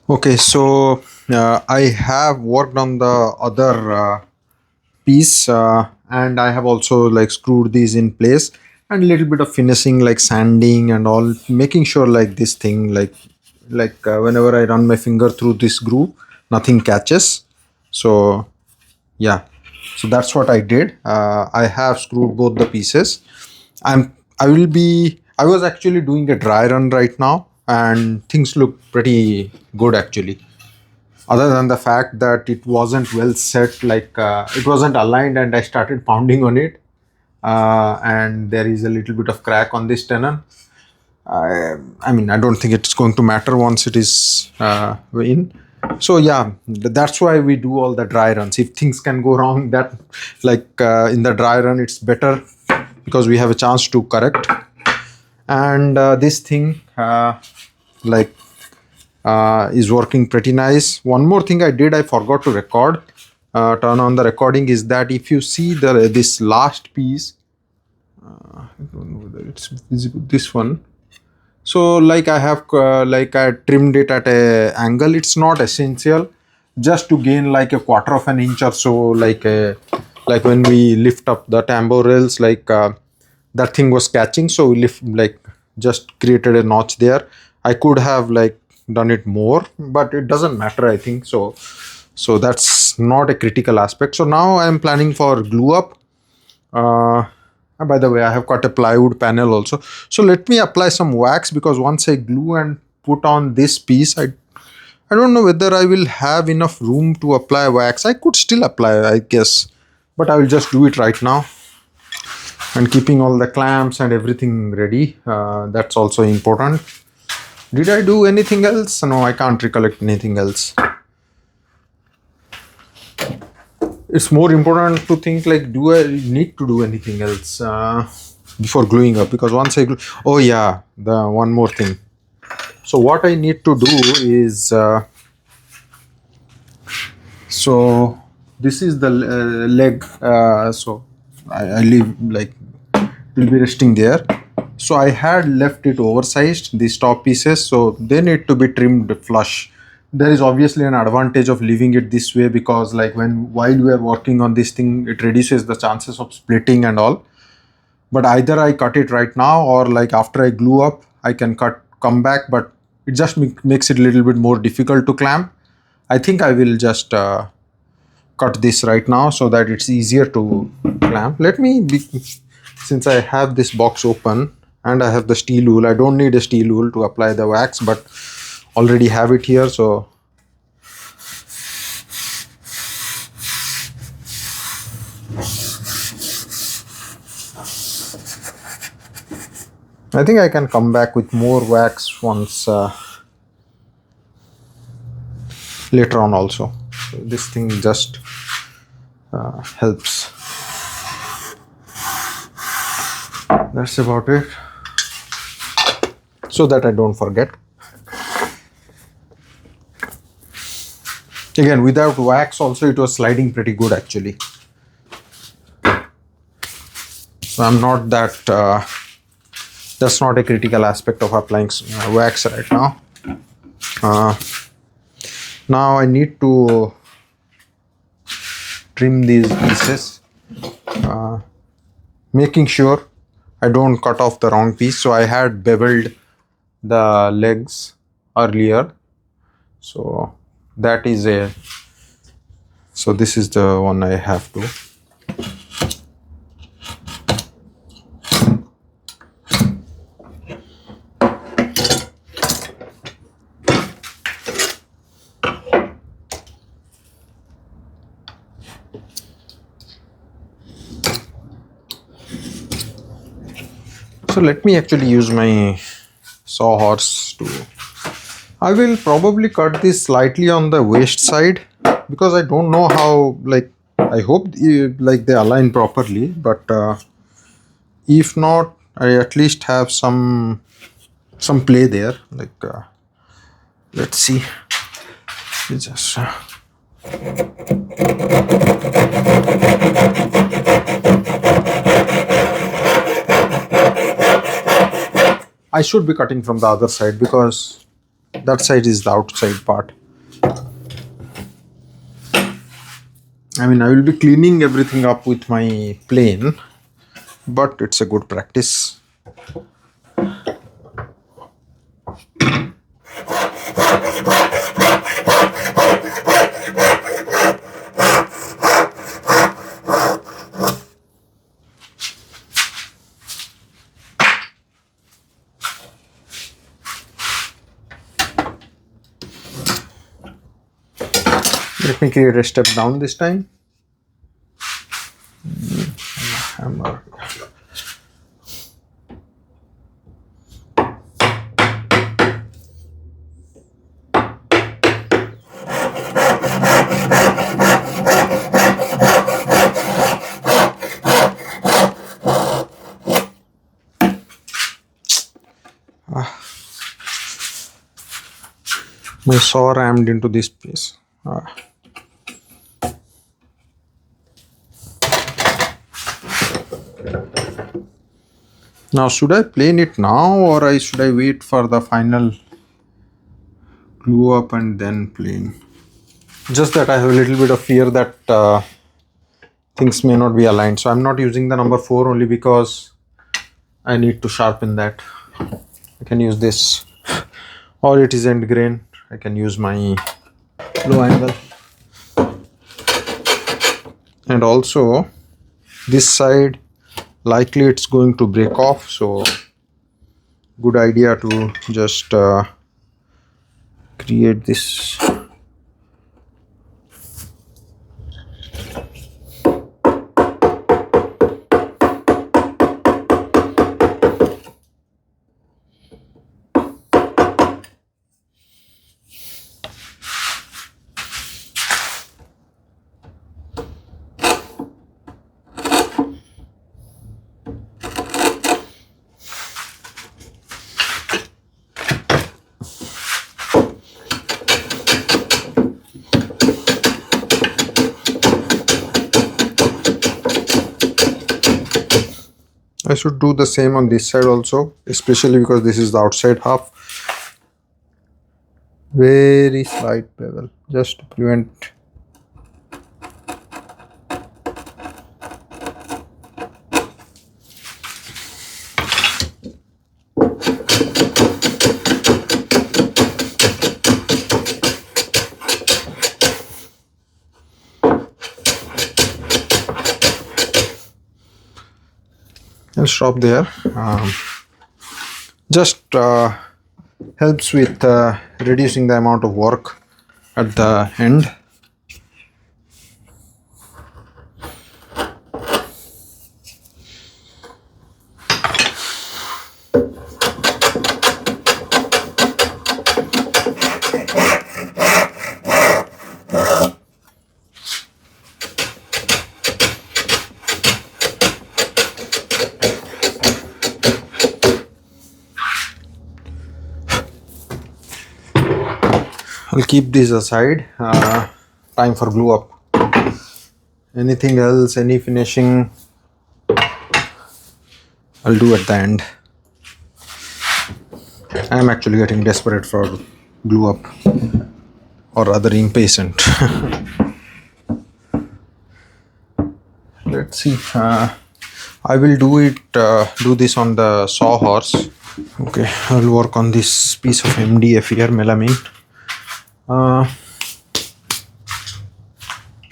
Okay, so I have worked on the other piece, and I have also like screwed these in place and a little bit of finishing like sanding and all, making sure like this thing whenever I run my finger through this groove, nothing catches. So yeah, so that's what I did. I have screwed both the pieces. I was actually doing a dry run right now, and things look pretty good actually, other than the fact that it wasn't well set, it wasn't aligned, and I started pounding on it, and there is a little bit of crack on this tenon. I mean, I don't think it's going to matter once it is in. So yeah, that's why we do all the dry runs. If things can go wrong, that in the dry run, it's better because we have a chance to correct. And this thing, like is working pretty nice. One more thing I forgot to record, turn on the recording, is that if you see this last piece, I don't know whether it's visible, this one. So I trimmed it at a angle. It's not essential, just to gain like a quarter of an inch or so, like when we lift up the tambour rails, that thing was catching, so we lift, just created a notch there. I could have done it more, but it doesn't matter, I think. So that's not a critical aspect. So now I'm planning for glue up. By the way, I have got a plywood panel also. So let me apply some wax, because once I glue and put on this piece, I don't know whether I will have enough room to apply wax. I could still apply, I guess, but I will just do it right now. And keeping all the clamps and everything ready, that's also important. Did I do anything else? No, I can't recollect anything else. It's more important to think, like, do I need to do anything else before gluing up? Because once I glue, oh yeah, the one more thing. So what I need to do is, so this is the leg. So I leave, like, will be resting there. So I had left it oversized, these top pieces, so they need to be trimmed flush. There is obviously an advantage of leaving it this way, because while we are working on this thing, it reduces the chances of splitting and all. But either I cut it right now, or like after I glue up, I can come back, but it just makes it a little bit more difficult to clamp. I think I will just cut this right now so that it's easier to clamp. Since I have this box open and I have the steel wool, I don't need a steel wool to apply the wax, but already have it here. So I think I can come back with more wax once later on also. So this thing just helps. That's about it, so that I don't forget. Again, without wax also, it was sliding pretty good actually. So I'm not that that's not a critical aspect of applying wax right now. Now I need to trim these pieces, making sure I don't cut off the wrong piece. So I had beveled the legs earlier, so that is so this is the one I have to. So let me actually use my sawhorse to. I will probably cut this slightly on the waist side, because I don't know how, I hope they align properly, but if not, I at least have some play there. Let's see. It's just. I should be cutting from the other side, because that side is the outside part. I mean, I will be cleaning everything up with my plane, but it's a good practice. Let me create a step down this time. Hammer. My saw rammed into this piece. Now, should I plane it now, or should I wait for the final glue up and then plane? Just that I have a little bit of fear that things may not be aligned. So I'm not using the number 4 only because I need to sharpen that. I can use this, or it is end grain. I can use my low angle. And also this side, likely it's going to break off, so good idea to just create this. I should do the same on this side also, especially because this is the outside half. Very slight bevel, just to prevent. I'll stop there. Just helps with reducing the amount of work at the end. I'll keep this aside. Time for glue up. Anything else, any finishing, I'll do at the end. I'm actually getting desperate for glue up, or rather impatient. Let's see. I will do this on the sawhorse. Okay, I'll work on this piece of MDF here, melamine.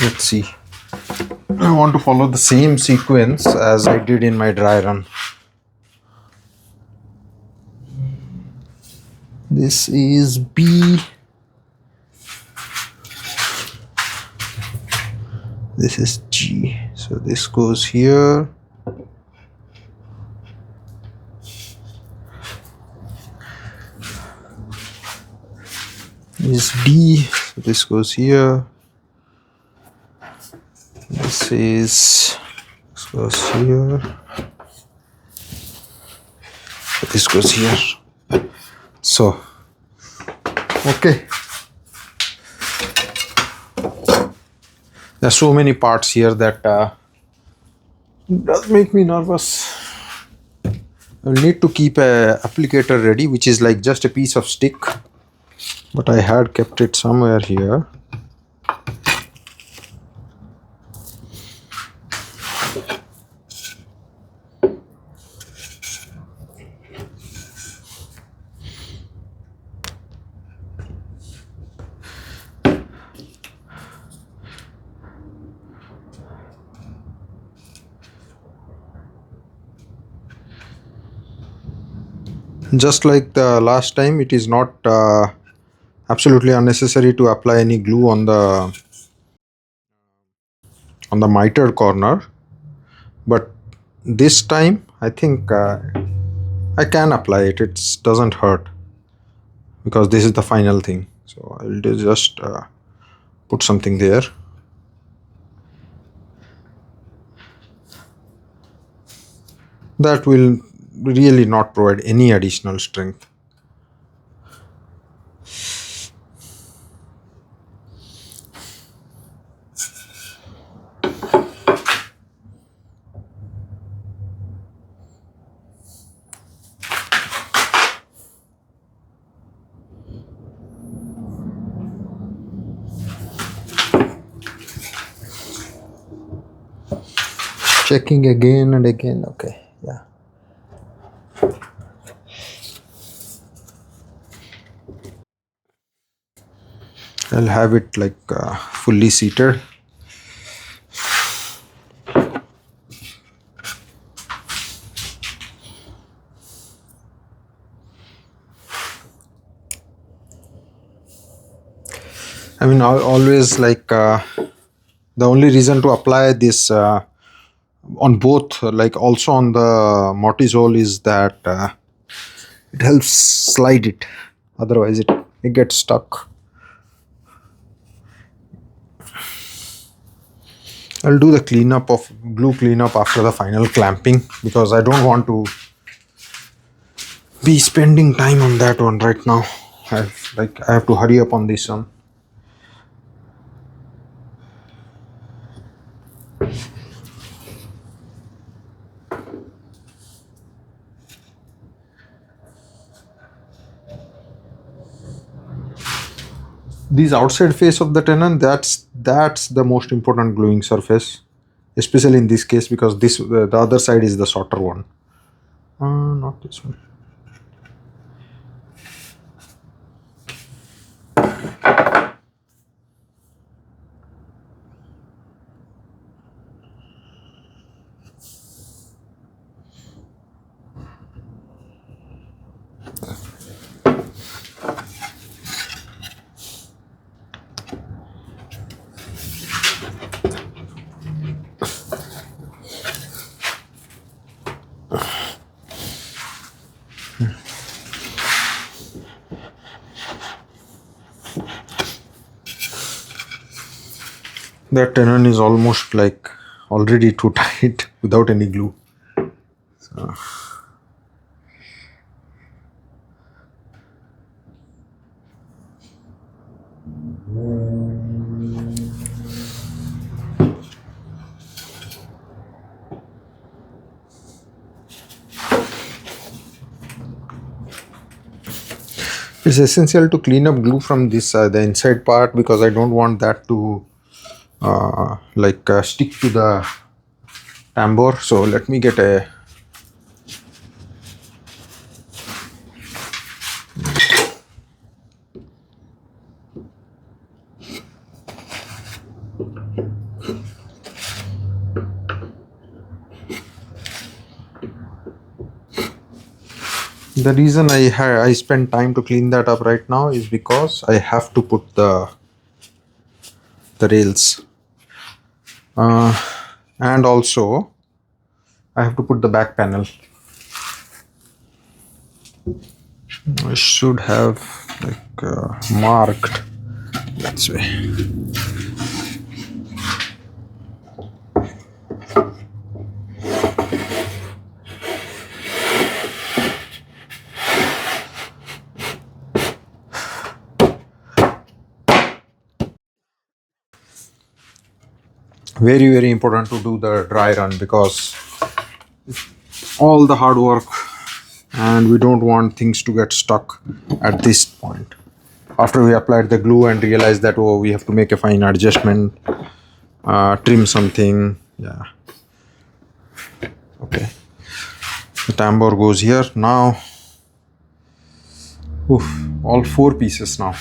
Let's see. I want to follow the same sequence as I did in my dry run. This is B. This is G. So this goes here. This is D. So this goes here. This goes here. This goes here. So, okay. There are so many parts here that does make me nervous. I'll need to keep a applicator ready, which is like just a piece of stick. but I had kept it somewhere here. Just like the last time, it is not absolutely unnecessary to apply any glue on the mitered corner, but this time I think I can apply it. It doesn't hurt because this is the final thing. So I'll just put something there. That will really not provide any additional strength. Checking again and again. Okay, yeah. I'll have it like fully seated. I mean, always like the only reason to apply this on both, like also on the mortise hole, is that it helps slide it. Otherwise, it gets stuck. I'll do the cleanup of glue cleanup after the final clamping because I don't want to be spending time on that one right now. I have to hurry up on this one. This outside face of the tenon, that's the most important gluing surface, especially in this case because this the other side is the shorter one. Not this one. That tenon is almost like already too tight without any glue. So. It's essential to clean up glue from this the inside part because I don't want that to stick to the tambour. So let me get a the reason I spend time to clean that up right now is because I have to put the rails and also I have to put the back panel. I should have marked that way. Very important to do the dry run because all the hard work and we don't want things to get stuck at this point. after we applied the glue and realized that, oh, we have to make a fine adjustment, trim something. Yeah. Okay. The tambour goes here now. Oof, all 4 pieces now.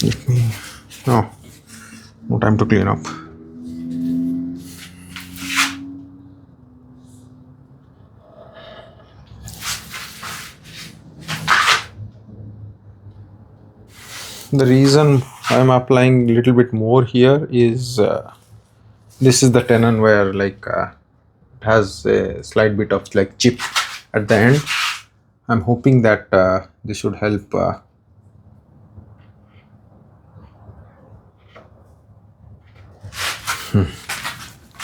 Let me. No time to clean up. The reason I'm applying a little bit more here is this is the tenon where like it has a slight bit of like chip at the end. I'm hoping that this should help.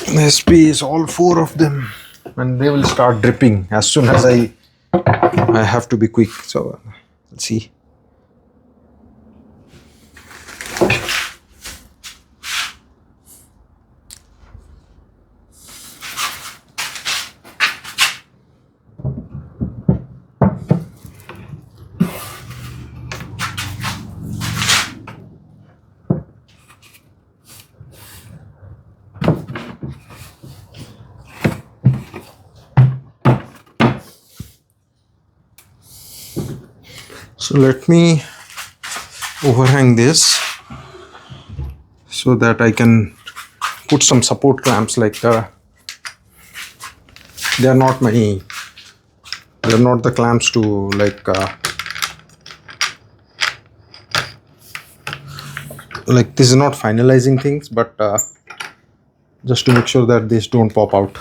This piece, all 4 of them, and they will start dripping as soon as I have to be quick. So let's see. So let me overhang this so that I can put some support clamps. Like they are not many. They are not the clamps to like this is not finalizing things, but just to make sure that these don't pop out.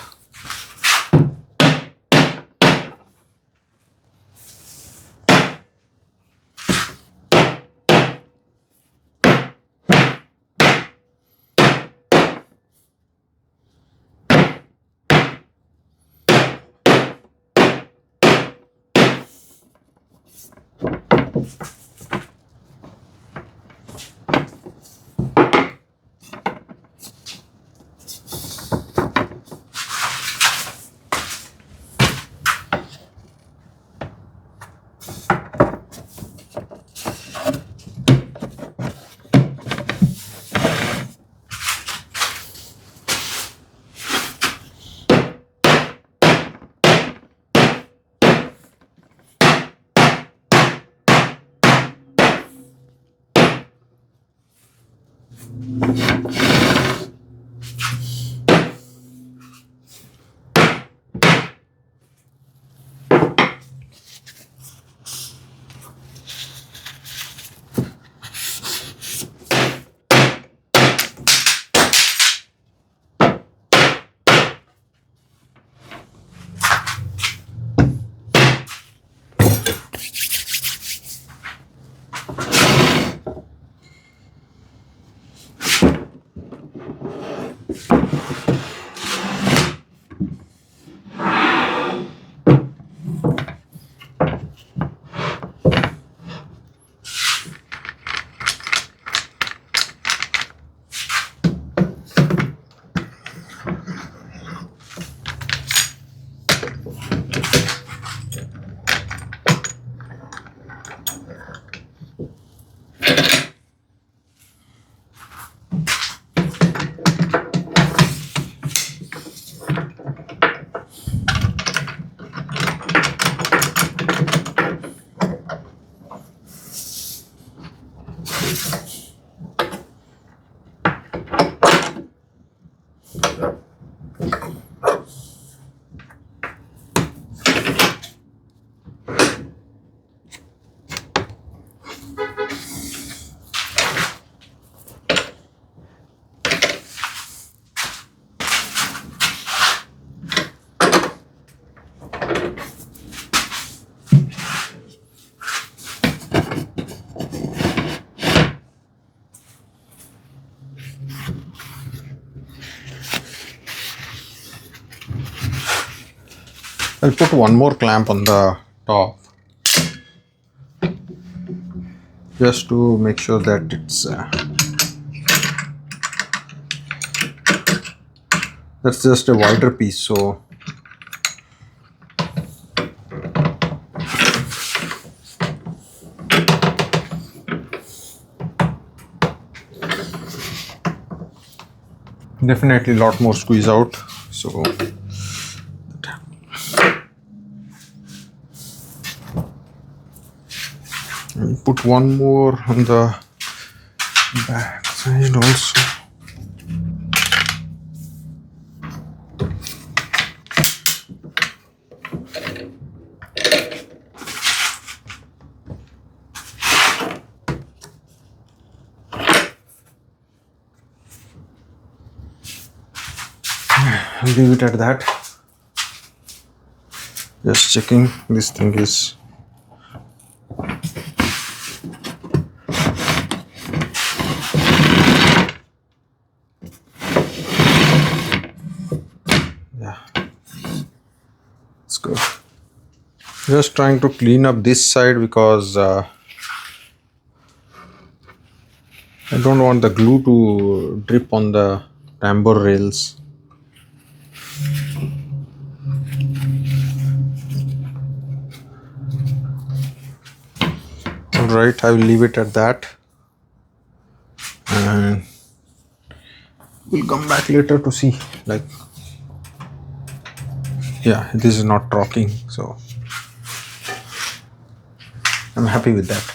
I'll put one more clamp on the top just to make sure that it's that's just a wider piece, so Definitely a lot more squeeze out. So I'll put one more on the back side also. I'll leave it at that. Just checking this thing is yeah, it's good. Just trying to clean up this side because I don't want the glue to drip on the tambour rails. Alright, I will leave it at that. And we'll come back later to see, like, yeah, this is not rocking, so I'm happy with that.